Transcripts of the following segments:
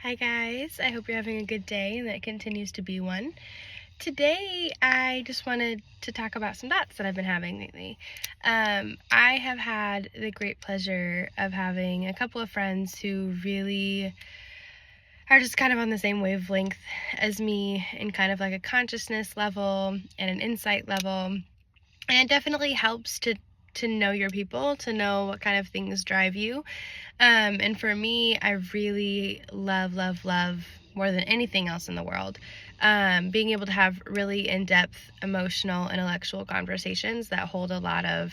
Hi guys, I hope you're having a good day and that it continues to be one. Today I just wanted to talk about some thoughts that I've been having lately. I have had the great pleasure of having a couple of friends who really are just kind of on the same wavelength as me in kind of like a consciousness level and an insight level. And it definitely helps to know your people, to know what kind of things drive you. And for me, I really love more than anything else in the world, being able to have really in-depth, emotional, intellectual conversations that hold a lot of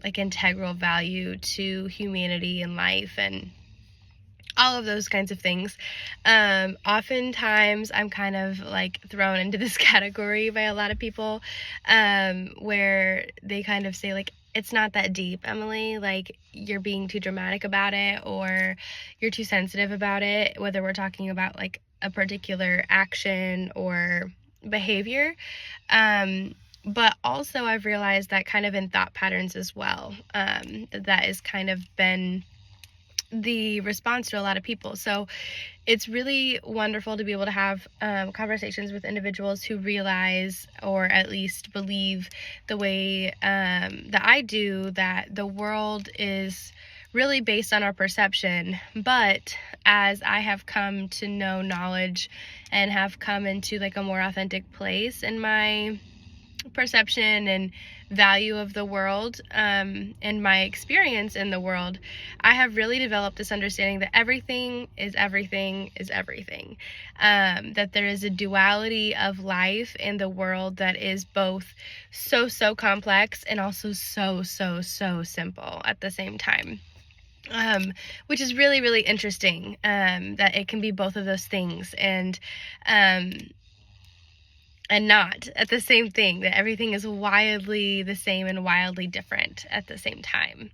like integral value to humanity and life and all of those kinds of things. Oftentimes I'm kind of like thrown into this category by a lot of people, where they kind of say like, it's not that deep, Emily, like you're being too dramatic about it or you're too sensitive about it, whether we're talking about like a particular action or behavior. But also I've realized that kind of in thought patterns as well, that has kind of been the response to a lot of people. So it's really wonderful to be able to have conversations with individuals who realize, or at least believe the way that I do, that the world is really based on our perception. But as I have come to know knowledge and have come into like a more authentic place in my perception and value of the world, and my experience in the world, I have really developed this understanding that everything is everything is everything. That there is a duality of life in the world that is both so complex and also so simple at the same time. Which is really interesting, that it can be both of those things, and not at the same thing, that everything is wildly the same and wildly different at the same time.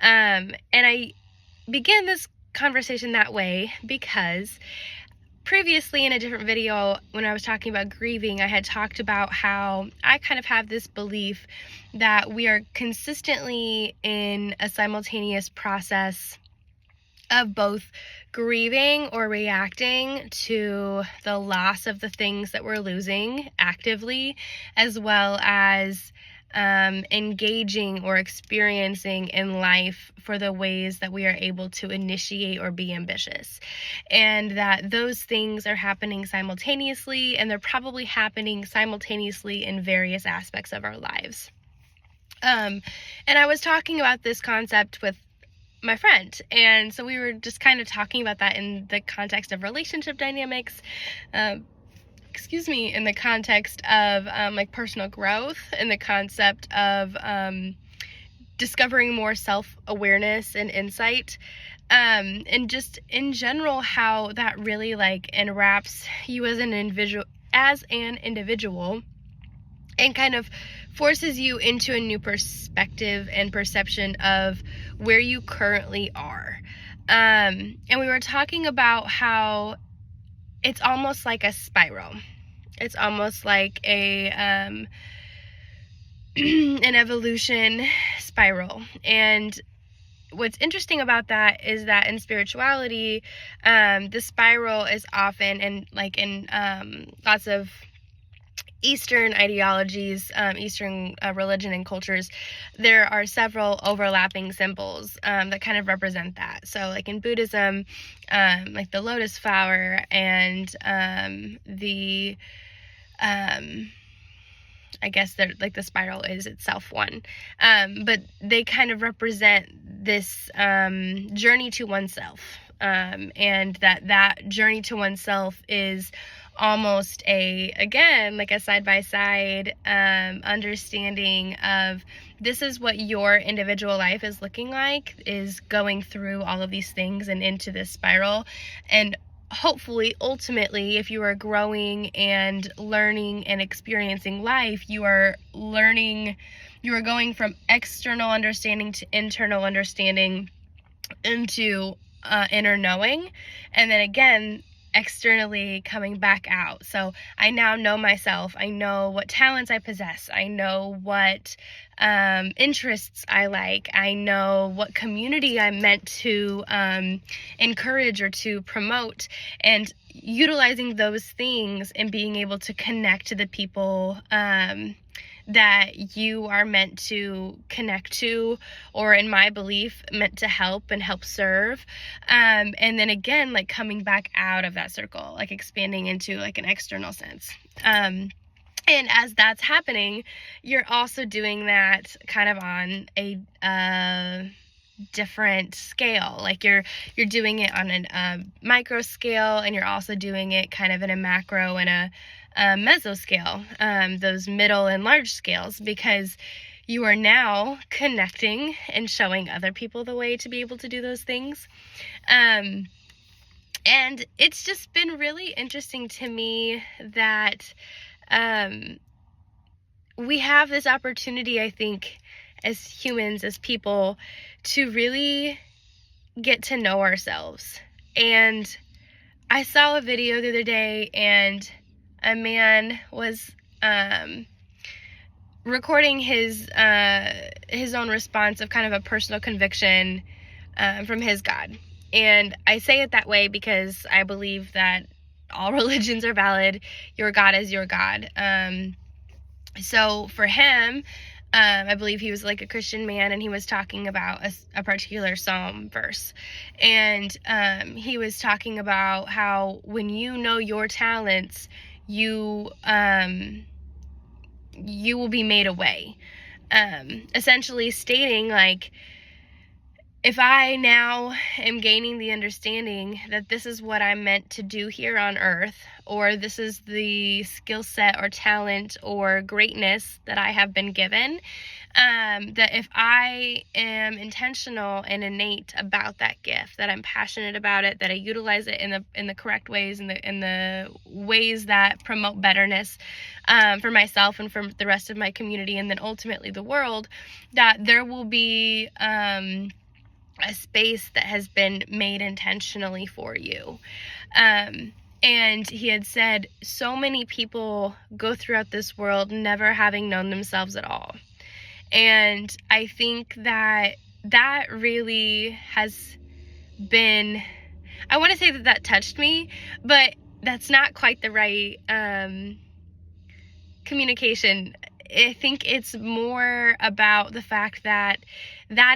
And I began this conversation that way because previously in a different video, when I was talking about grieving, I had talked about how I kind of have this belief that we are consistently in a simultaneous process of both grieving or reacting to the loss of the things that we're losing actively, as well as engaging or experiencing in life for the ways that we are able to initiate or be ambitious. And that those things are happening simultaneously, and they're probably happening simultaneously in various aspects of our lives. And I was talking about this concept with my friend, and so we were just kind of talking about that in the context of relationship dynamics, in the context of like personal growth, in the concept of discovering more self-awareness and insight, and just in general how that really like enwraps you as an individual and kind of forces you into a new perspective and perception of where you currently are. And we were talking about how it's almost like a spiral. It's almost like a an evolution spiral. And what's interesting about that is that in spirituality, the spiral is often, and like in lots of Eastern ideologies, Eastern religion and cultures, there are several overlapping symbols that kind of represent that. So like in Buddhism, like the lotus flower and the I guess they're like the spiral is itself one, but they kind of represent this journey to oneself, and that journey to oneself is almost again like a side-by-side understanding of this is what your individual life is looking like, is going through all of these things and into this spiral. And hopefully, ultimately, if you are growing and learning and experiencing life, you are going from external understanding to internal understanding into inner knowing. And then again, externally coming back out. So I now know myself. I know what talents I possess. I know what interests I like. I know what community I'm meant to encourage or to promote, and utilizing those things and being able to connect to the people that you are meant to connect to, or in my belief, meant to help and help serve. And then again, like coming back out of that circle, like expanding into like an external sense. And as that's happening, you're also doing that kind of on a different scale. Like you're doing it on a micro scale, and you're also doing it kind of in a macro and a meso scale, those middle and large scales, because you are now connecting and showing other people the way to be able to do those things. And it's just been really interesting to me that we have this opportunity, I think, as humans, as people, to really get to know ourselves. And I saw a video the other day, and a man was recording his own response of kind of a personal conviction from his God. And I say it that way because I believe that all religions are valid. Your God is your God. So for him, I believe he was like a Christian man, and he was talking about a particular Psalm verse. And he was talking about how when you know your talents, you will be made a way. Essentially stating, like, if I now am gaining the understanding that this is what I'm meant to do here on earth, or this is the skill set or talent or greatness that I have been given, that if I am intentional and innate about that gift, that I'm passionate about it, that I utilize it in the correct ways, in the ways that promote betterness for myself and for the rest of my community, and then ultimately the world, that there will be a space that has been made intentionally for you. And he had said, so many people go throughout this world never having known themselves at all. And I think that really has been, I want to say that touched me, but that's not quite the right communication. I think it's more about the fact that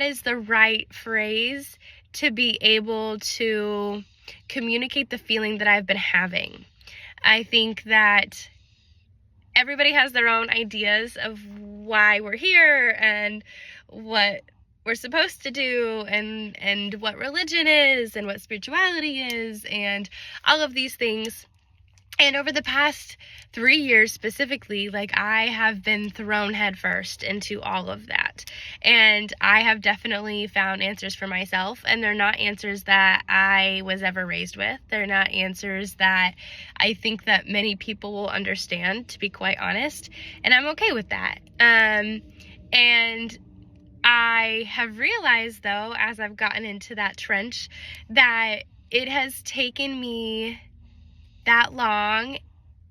is the right phrase to be able to communicate the feeling that I've been having. I think that everybody has their own ideas of why we're here and what we're supposed to do, and what religion is and what spirituality is, and all of these things. And over the past 3 years specifically, like, I have been thrown headfirst into all of that. And I have definitely found answers for myself, and they're not answers that I was ever raised with. They're not answers that I think that many people will understand, to be quite honest. And I'm okay with that. And I have realized, though, as I've gotten into that trench, that it has taken me that long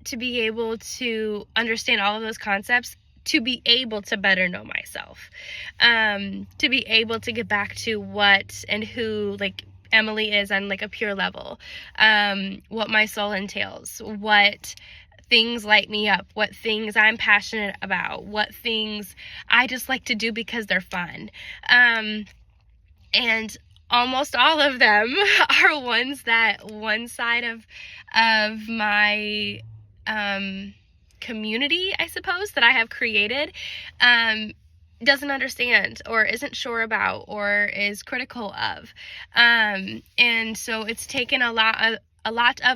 to be able to understand all of those concepts, to be able to better know myself, to be able to get back to what and who, like, Emily is on, like, a pure level, what my soul entails, what things light me up, what things I'm passionate about, what things I just like to do because they're fun. And almost all of them are ones that one side of my community, I suppose, that I have created, doesn't understand, or isn't sure about, or is critical of. And so it's taken a lot of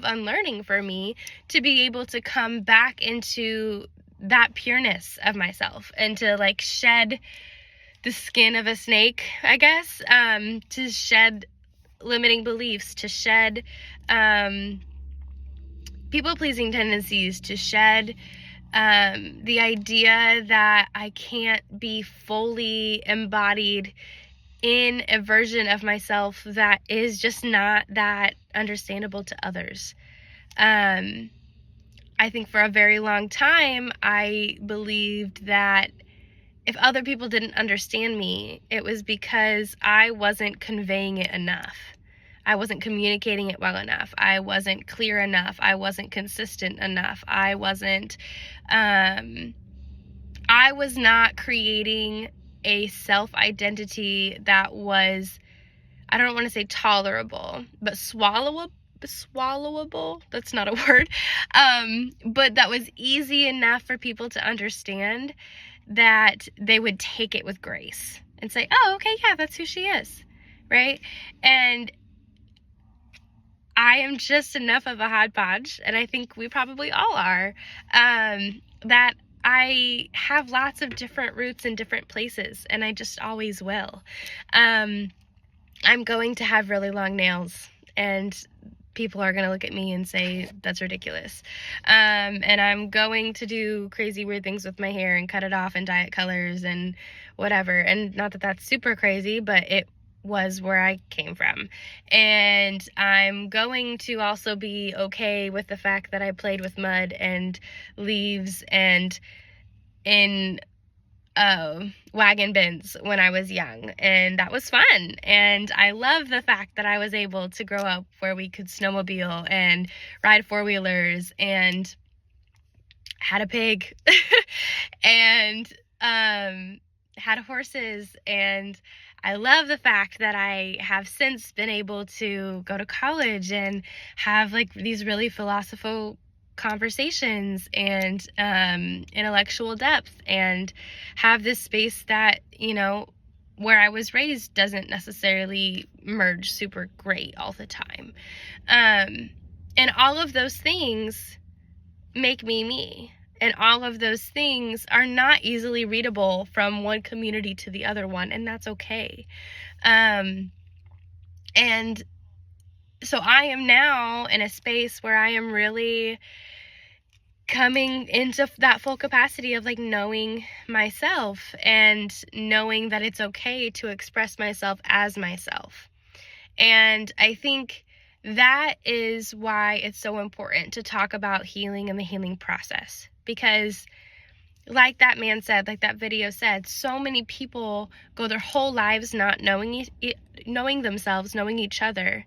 unlearning for me to be able to come back into that pureness of myself, and to, like, shed the skin of a snake, I guess, to shed limiting beliefs, to shed people-pleasing tendencies, to shed the idea that I can't be fully embodied in a version of myself that is just not that understandable to others. I think for a very long time, I believed that if other people didn't understand me, it was because I wasn't conveying it enough. I wasn't communicating it well enough. I wasn't clear enough. I wasn't consistent enough. I was not creating a self-identity that was, I don't want to say tolerable, but swallowable. That's not a word. But that was easy enough for people to understand that they would take it with grace and say, oh, okay, yeah, that's who she is, right? And I am just enough of a hodgepodge, and I think we probably all are, that I have lots of different roots in different places, and I just always will. I'm going to have really long nails, and people are going to look at me and say, that's ridiculous. And I'm going to do crazy weird things with my hair and cut it off and dye it colors and whatever. And not that that's super crazy, but it was where I came from. And I'm going to also be okay with the fact that I played with mud and leaves and in wagon bins when I was young, and that was fun. And I love the fact that I was able to grow up where we could snowmobile and ride four-wheelers and had a pig and had horses. And I love the fact that I have since been able to go to college and have like these really philosophical conversations and intellectual depth, and have this space that, you know, where I was raised doesn't necessarily merge super great all the time. And all of those things make me me. And all of those things are not easily readable from one community to the other one, and that's okay. And so I am now in a space where I am really coming into that full capacity of like knowing myself and knowing that it's okay to express myself as myself. And I think that is why it's so important to talk about healing and the healing process, because like that man said, like that video said, so many people go their whole lives not knowing themselves, knowing each other.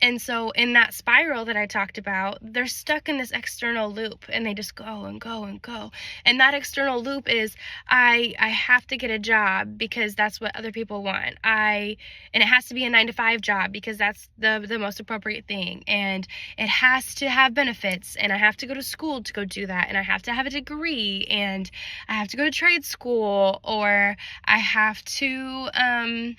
And so in that spiral that I talked about, they're stuck in this external loop, and they just go and go and go. And that external loop is, I have to get a job because that's what other people want. And it has to be a 9-to-5 job because that's the most appropriate thing. And it has to have benefits, and I have to go to school to go do that. And I have to have a degree, and I have to go to trade school, or I have to,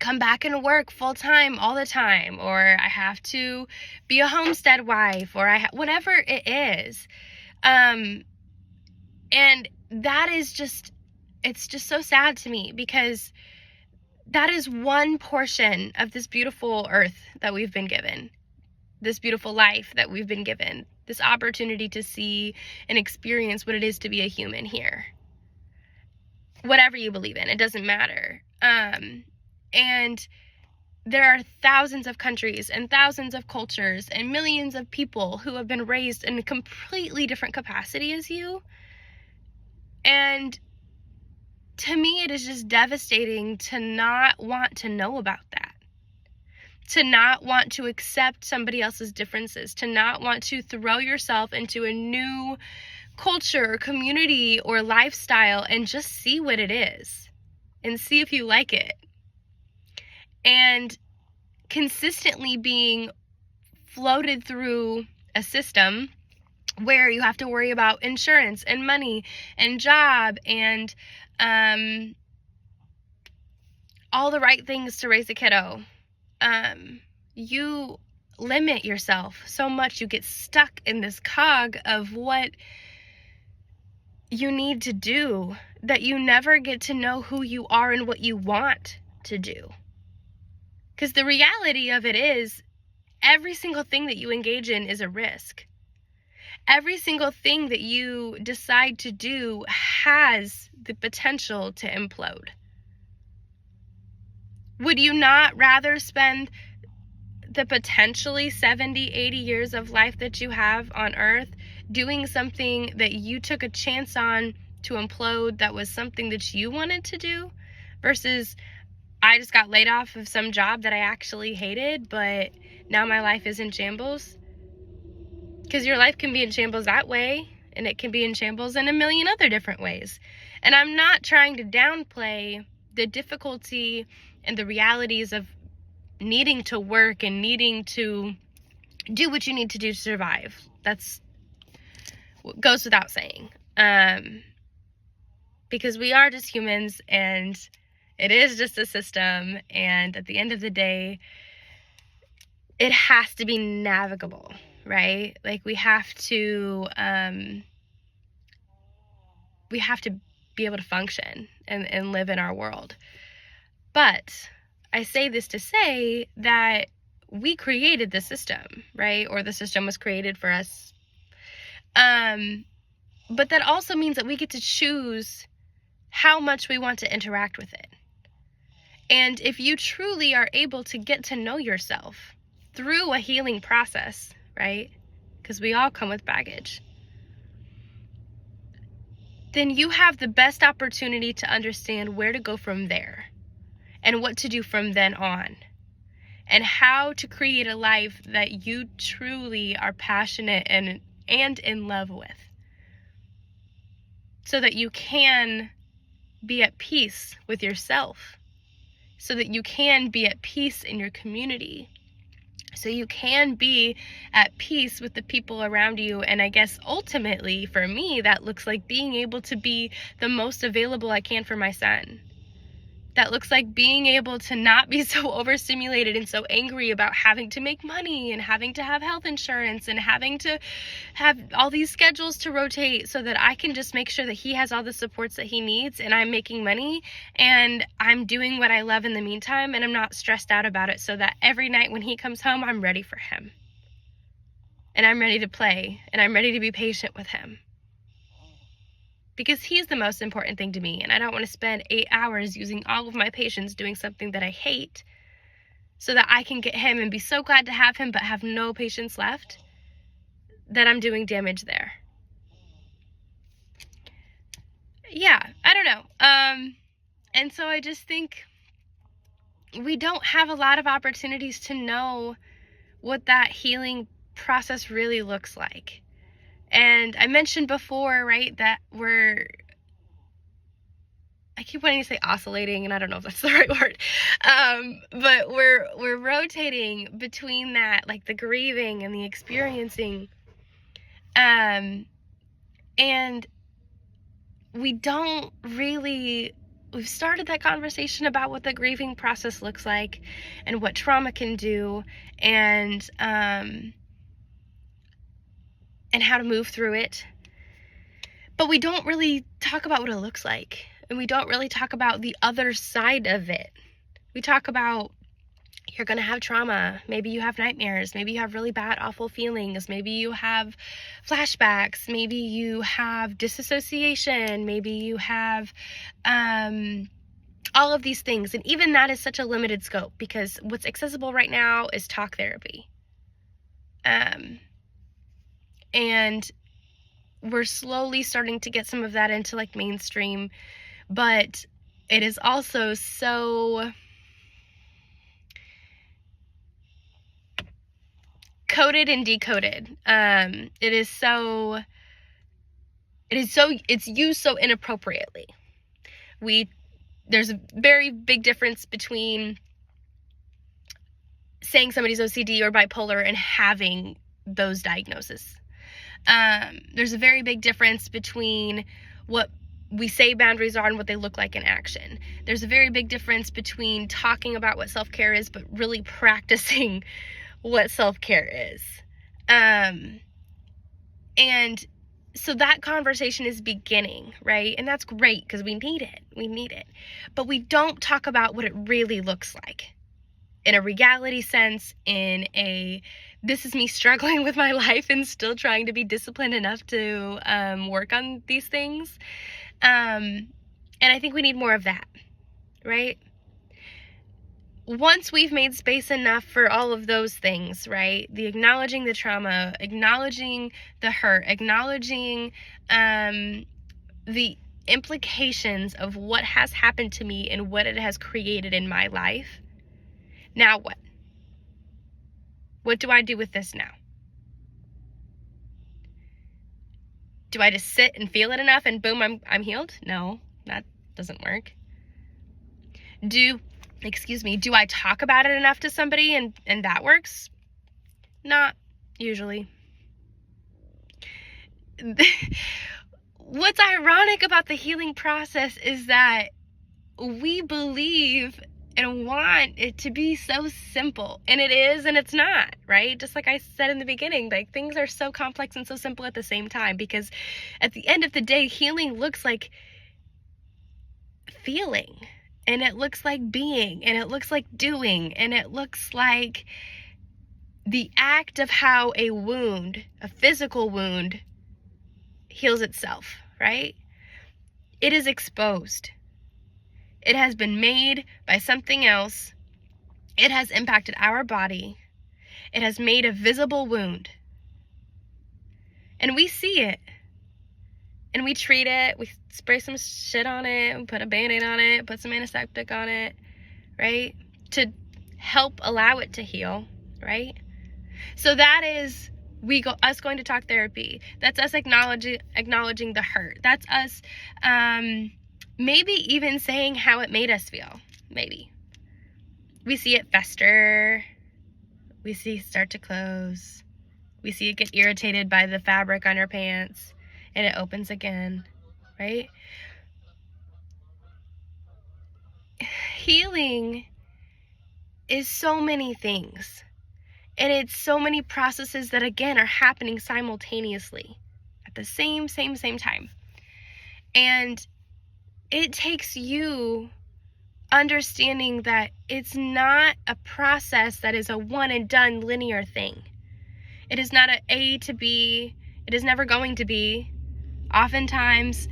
come back and work full time all the time, or I have to be a homestead wife, or whatever it is. And that is just, it's just so sad to me, because that is one portion of this beautiful earth that we've been given, this beautiful life that we've been given, this opportunity to see and experience what it is to be a human here. Whatever you believe in, it doesn't matter. And there are thousands of countries and thousands of cultures and millions of people who have been raised in a completely different capacity as you. And to me, it is just devastating to not want to know about that, to not want to accept somebody else's differences, to not want to throw yourself into a new culture or community or lifestyle and just see what it is and see if you like it. And consistently being floated through a system where you have to worry about insurance and money and job and all the right things to raise a kiddo. You limit yourself so much. You get stuck in this cog of what you need to do, that you never get to know who you are and what you want to do. Because the reality of it is, every single thing that you engage in is a risk. Every single thing that you decide to do has the potential to implode. Would you not rather spend the potentially 70, 80 years of life that you have on earth doing something that you took a chance on to implode, that was something that you wanted to do, versus I just got laid off of some job that I actually hated, but now my life is in shambles. Because your life can be in shambles that way, and it can be in shambles in a million other different ways. And I'm not trying to downplay the difficulty and the realities of needing to work and needing to do what you need to do to survive. That's what goes without saying. Because we are just humans, and it is just a system, and at the end of the day, it has to be navigable, right? Like, we have to be able to function and live in our world. But I say this to say that we created the system, right? Or the system was created for us. But that also means that we get to choose how much we want to interact with it. And if you truly are able to get to know yourself through a healing process, right? Because we all come with baggage. Then you have the best opportunity to understand where to go from there and what to do from then on, and how to create a life that you truly are passionate and in love with, so that you can be at peace with yourself, so that you can be at peace in your community, so you can be at peace with the people around you. And I guess ultimately for me, that looks like being able to be the most available I can for my son. That looks like being able to not be so overstimulated and so angry about having to make money and having to have health insurance and having to have all these schedules to rotate, so that I can just make sure that he has all the supports that he needs, and I'm making money and I'm doing what I love in the meantime, and I'm not stressed out about it, so that every night when he comes home, I'm ready for him. And I'm ready to play, and I'm ready to be patient with him. Because he's the most important thing to me, and I don't want to spend 8 hours using all of my patience doing something that I hate, so that I can get him and be so glad to have him but have no patience left, that I'm doing damage there. Yeah, I don't know. And so I just think we don't have a lot of opportunities to know what that healing process really looks like. And I mentioned before, right, that I keep wanting to say oscillating, and I don't know if that's the right word, but we're rotating between that, like the grieving and the experiencing, and we've started that conversation about what the grieving process looks like and what trauma can do, and how to move through it. But we don't really talk about what it looks like. And we don't really talk about the other side of it. We talk about, you're going to have trauma. Maybe you have nightmares. Maybe you have really bad, awful feelings. Maybe you have flashbacks. Maybe you have disassociation. Maybe you have all of these things. And even that is such a limited scope, because what's accessible right now is talk therapy. And we're slowly starting to get some of that into like mainstream, but it is also so coded and decoded. It's used so inappropriately. There's a very big difference between saying somebody's OCD or bipolar and having those diagnoses. There's a very big difference between what we say boundaries are and what they look like in action. There's a very big difference between talking about what self-care is, but really practicing what self-care is. And so that conversation is beginning, right? And that's great, because we need it. But we don't talk about what it really looks like in a reality sense, this is me struggling with my life and still trying to be disciplined enough to work on these things. And I think we need more of that, right? once we've made space enough for all of those things, right? The acknowledging the trauma, acknowledging the hurt, acknowledging the implications of what has happened to me and what it has created in my life. Now what? What do I do with this now? Do I just sit and feel it enough and boom, I'm healed? No, that doesn't work. Do I talk about it enough to somebody and that works? Not usually. What's ironic about the healing process is that we believe and want it to be so simple, and it is and it's not, right? Just like I said in the beginning, like things are so complex and so simple at the same time, because at the end of the day, healing looks like feeling, and it looks like being, and it looks like doing, and it looks like the act of how a wound, a physical wound, heals itself, right? It is exposed. It has been made by something else. It has impacted our body. It has made a visible wound. And we see it. And we treat it. We spray some shit on it. We put a Band-Aid on it. Put some antiseptic on it. Right? To help allow it to heal. Right? So that is us going to talk therapy. That's us acknowledging the hurt. That's us maybe even saying how it made us feel. Maybe. We see it fester. We see it start to close. We see it get irritated by the fabric on your pants, and it opens again, right? Healing is so many things. And it's so many processes that, again, are happening simultaneously at the same time. And it takes you understanding that it's not a process that is a one and done linear thing. It is not A to B. It is never going to be. Oftentimes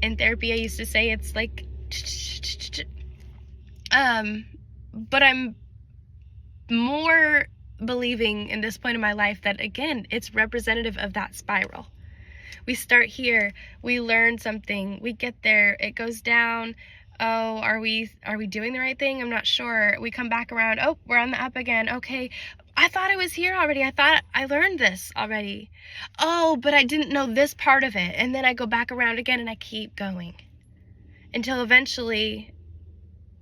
in therapy, I used to say it's like, but I'm more believing in this point in my life that, again, it's representative of that spiral. We start here, we learn something, we get there, it goes down. Oh, are we doing the right thing? I'm not sure. We come back around. Oh, we're on the up again. Okay, I thought I was here already. I thought I learned this already. Oh, but I didn't know this part of it. And then I go back around again, and I keep going until eventually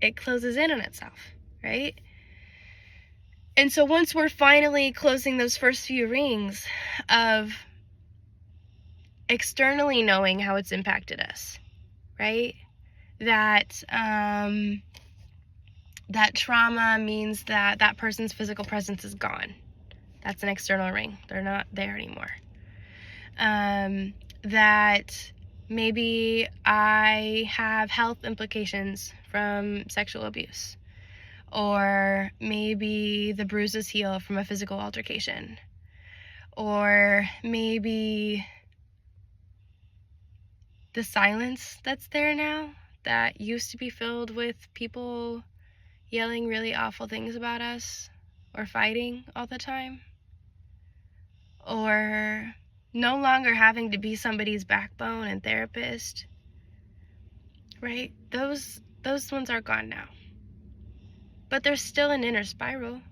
it closes in on itself, right? And so once we're finally closing those first few rings of externally knowing how it's impacted us, right? That that trauma means that that person's physical presence is gone. That's an external ring. They're not there anymore. That maybe I have health implications from sexual abuse. Or maybe the bruises heal from a physical altercation. Or maybe the silence that's there now that used to be filled with people yelling really awful things about us or fighting all the time. Or no longer having to be somebody's backbone and therapist. Right? Those ones are gone now. But there's still an inner spiral.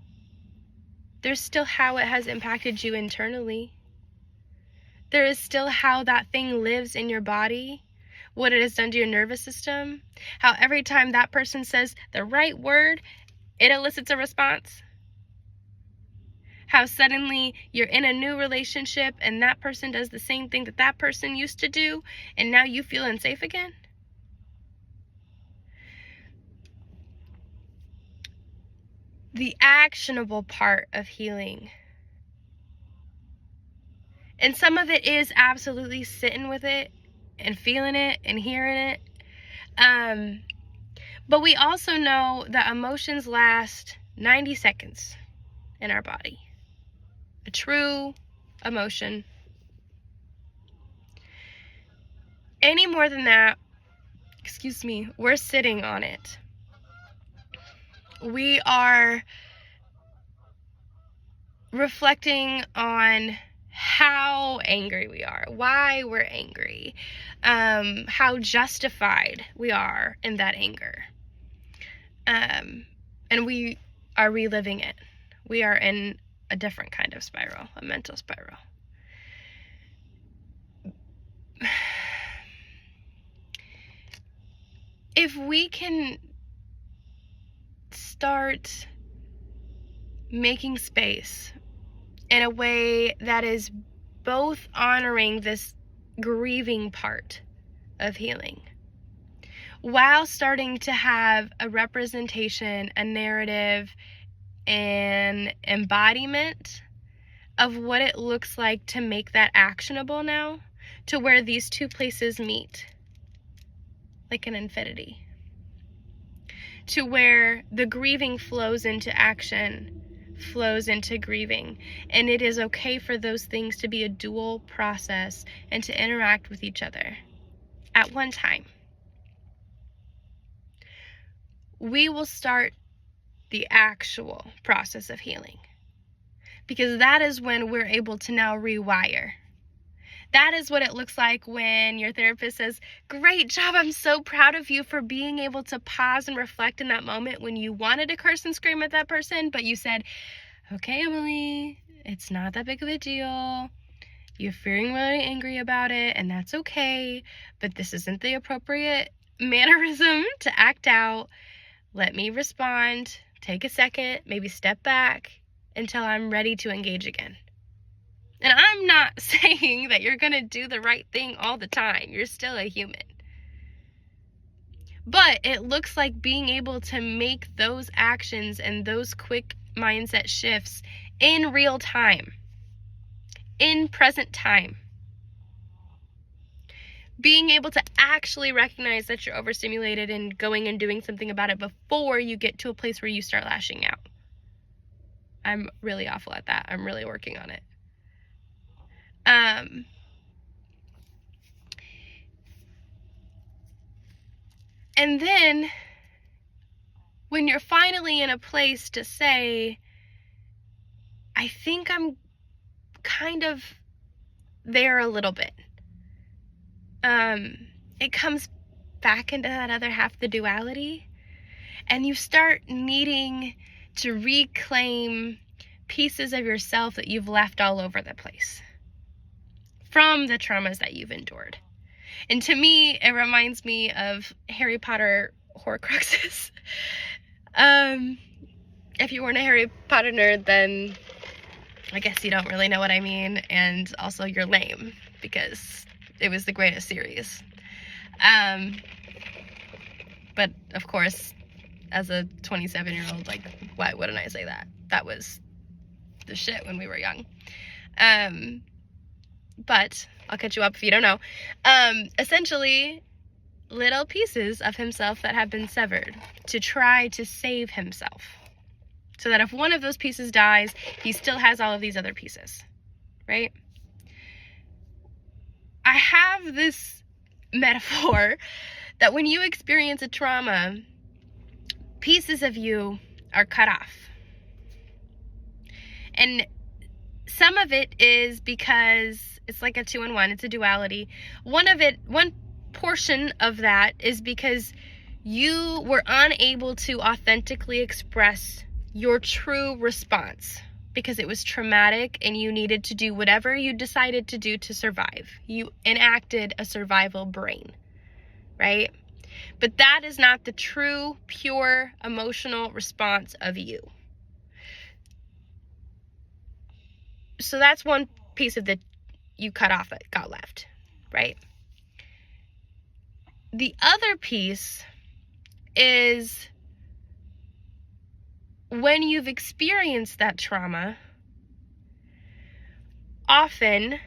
There's still how it has impacted you internally. There is still how that thing lives in your body, what it has done to your nervous system, how every time that person says the right word, it elicits a response. How suddenly you're in a new relationship and that person does the same thing that that person used to do, and now you feel unsafe again. The actionable part of healing. And some of it is absolutely sitting with it and feeling it and hearing it. But we also know that emotions last 90 seconds in our body. A true emotion. Any more than that, we're sitting on it. we are reflecting on how angry we are, why we're angry, how justified we are in that anger. And we are reliving it. We are in a different kind of spiral, a mental spiral. If we can start making space in a way that is both honoring this grieving part of healing, while starting to have a representation, a narrative, an embodiment of what it looks like to make that actionable now, to where these two places meet, like an infinity, to where the grieving flows into action, flows into grieving, and it is okay for those things to be a dual process and to interact with each other at one time. We will start the actual process of healing, because that is when we're able to now rewire. That is what it looks like when your therapist says, "Great job, I'm so proud of you for being able to pause and reflect in that moment when you wanted to curse and scream at that person, but you said, okay, Emily, it's not that big of a deal. You're feeling really angry about it, and that's okay, but this isn't the appropriate mannerism to act out. Let me respond, take a second, maybe step back until I'm ready to engage again." And I'm not saying that you're going to do the right thing all the time. You're still a human. But it looks like being able to make those actions and those quick mindset shifts in real time, in present time. Being able to actually recognize that you're overstimulated and going and doing something about it before you get to a place where you start lashing out. I'm really awful at that. I'm really working on it. And then when you're finally in a place to say, I think I'm kind of there a little bit, it comes back into that other half, the duality, and you start needing to reclaim pieces of yourself that you've left all over the place from the traumas that you've endured. And to me, it reminds me of Harry Potter Horcruxes. If you weren't a Harry Potter nerd, then I guess you don't really know what I mean, and also you're lame, because it was the greatest series. But of course, as a 27-year-old, like, why wouldn't I say that? That was the shit when we were young. But I'll catch you up if you don't know. Essentially, little pieces of himself that have been severed to try to save himself, so that if one of those pieces dies, he still has all of these other pieces, right? I have this metaphor that when you experience a trauma, pieces of you are cut off. And some of it is because it's like a 2-in-1, it's a duality. One portion of that is because you were unable to authentically express your true response because it was traumatic and you needed to do whatever you decided to do to survive. You enacted a survival brain, right? But that is not the true, pure, emotional response of you. So that's one piece of the you cut off that got left, right? The other piece is when you've experienced that trauma, often,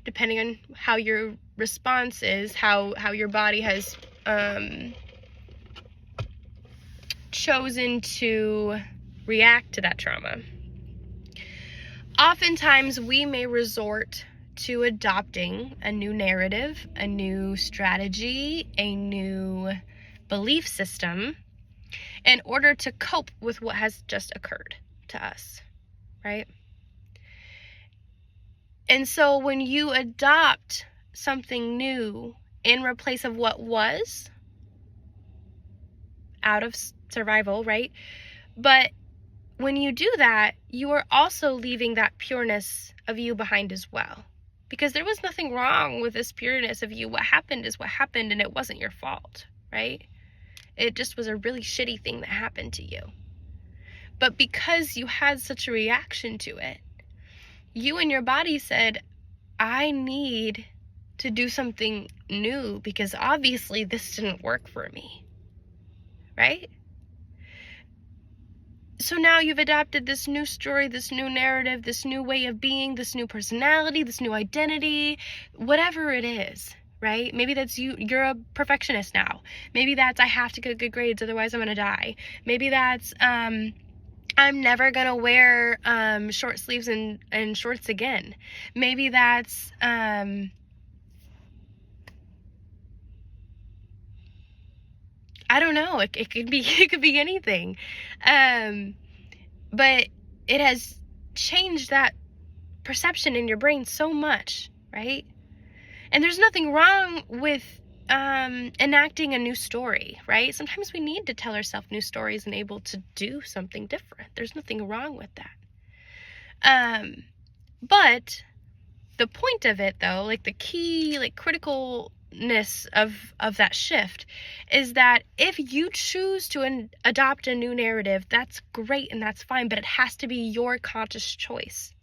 depending on how your response is, how your body has chosen to react to that trauma, oftentimes we may resort to adopting a new narrative, a new strategy, a new belief system in order to cope with what has just occurred to us, right? And so when you adopt something new in replace of what was, out of survival, right? But when you do that, you are also leaving that pureness of you behind as well. Because there was nothing wrong with this pureness of you. What happened is what happened, and it wasn't your fault, right? It just was a really shitty thing that happened to you. But because you had such a reaction to it, you and your body said, I need to do something new because obviously this didn't work for me, right? So now you've adopted this new story, this new narrative, this new way of being, this new personality, this new identity, whatever it is, right? Maybe that's you're a perfectionist now. Maybe that's I have to get good grades, otherwise I'm gonna die. Maybe that's I'm never gonna wear short sleeves and shorts again. Maybe that's I don't know. It could be it could be anything, but it has changed that perception in your brain so much, right? And there's nothing wrong with enacting a new story, right? Sometimes we need to tell ourselves new stories and able to do something different. There's nothing wrong with that. But the point of it, though, like the key, like criticalness of that shift is that if you choose to adopt a new narrative, that's great and that's fine, but it has to be your conscious choice.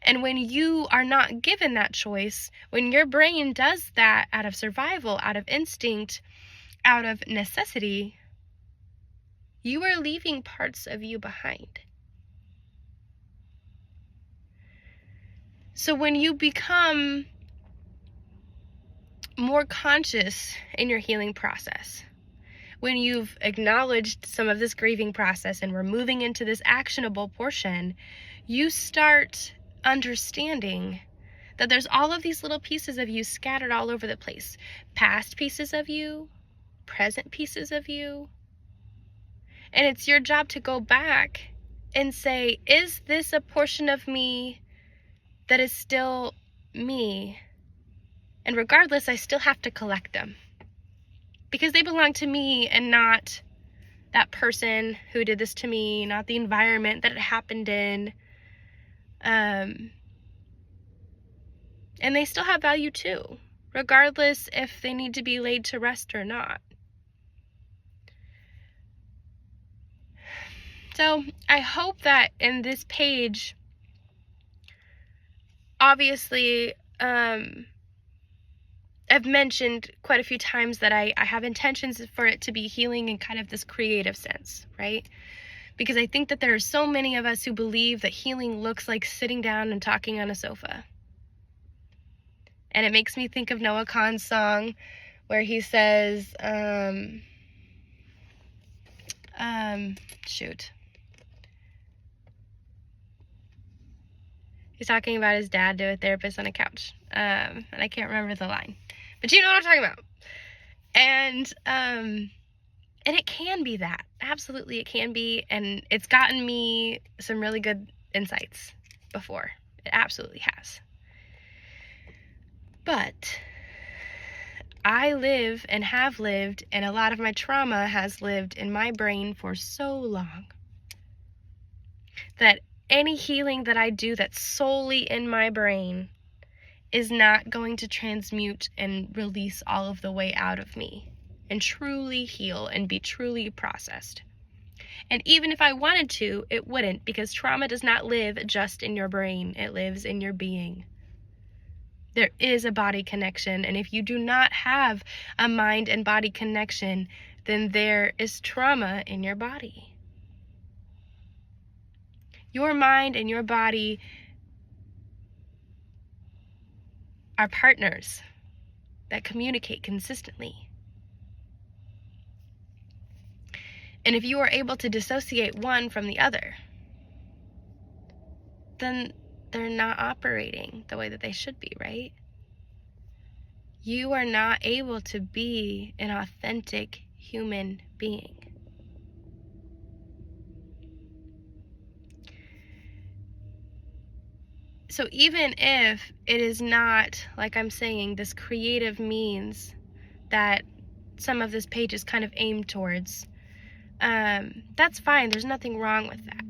And when you are not given that choice, when your brain does that out of survival, out of instinct, out of necessity, you are leaving parts of you behind. So when you become more conscious in your healing process, when you've acknowledged some of this grieving process and we're moving into this actionable portion, you start understanding that there's all of these little pieces of you scattered all over the place. Past pieces of you, present pieces of you. And it's your job to go back and say, is this a portion of me that is still me? And regardless, I still have to collect them. Because they belong to me and not that person who did this to me, not the environment that it happened in. And they still have value too, regardless if they need to be laid to rest or not. So I hope that in this page, obviously, I've mentioned quite a few times that I have intentions for it to be healing in kind of this creative sense, right? Because I think that there are so many of us who believe that healing looks like sitting down and talking on a sofa. And it makes me think of Noah Kahan's song where he says, he's talking about his dad to a therapist on a couch. And I can't remember the line. But you know what I'm talking about. And it can be that. Absolutely, it can be. And it's gotten me some really good insights before. It absolutely has. But I live and have lived, and a lot of my trauma has lived in my brain for so long that any healing that I do that's solely in my brain is not going to transmute and release all of the way out of me and truly heal and be truly processed. And even if I wanted to, it wouldn't, because trauma does not live just in your brain. It lives in your being. There is a body connection, and if you do not have a mind and body connection, then there is trauma in your body. Your mind and your body are partners that communicate consistently. And if you are able to dissociate one from the other, then they're not operating the way that they should be, right? You are not able to be an authentic human being. So even if it is not, like I'm saying, this creative means that some of this page is kind of aimed towards, that's fine. There's nothing wrong with that.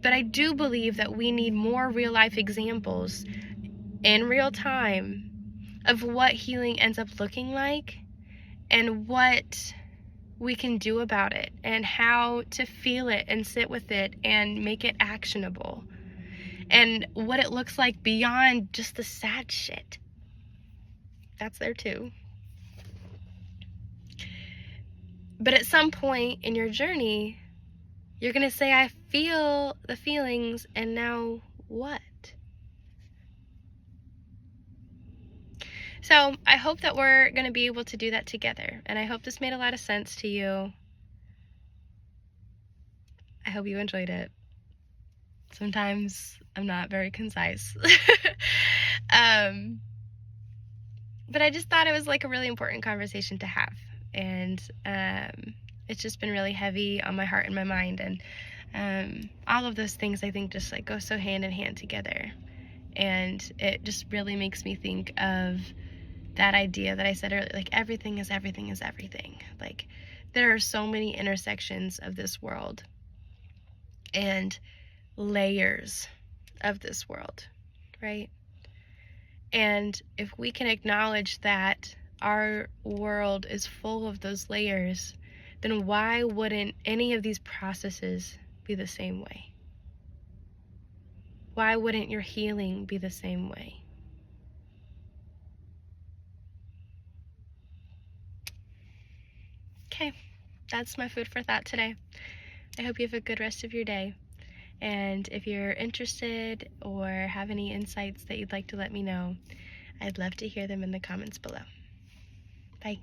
But I do believe that we need more real life examples in real time of what healing ends up looking like and what we can do about it and how to feel it and sit with it and make it actionable and what it looks like beyond just the sad shit. That's there too. But at some point in your journey, you're going to say, I feel the feelings, and now what? So I hope that we're going to be able to do that together. And I hope this made a lot of sense to you. I hope you enjoyed it. Sometimes I'm not very concise. But I just thought it was like a really important conversation to have. And it's just been really heavy on my heart and my mind. And all of those things I think just like go so hand in hand together. And it just really makes me think of that idea that I said earlier, like everything is everything is everything. Like there are so many intersections of this world and layers of this world, right? And if we can acknowledge that our world is full of those layers, then why wouldn't any of these processes be the same way? Why wouldn't your healing be the same way? Okay, that's my food for thought today. I hope you have a good rest of your day. And if you're interested or have any insights that you'd like to let me know, I'd love to hear them in the comments below. Bye.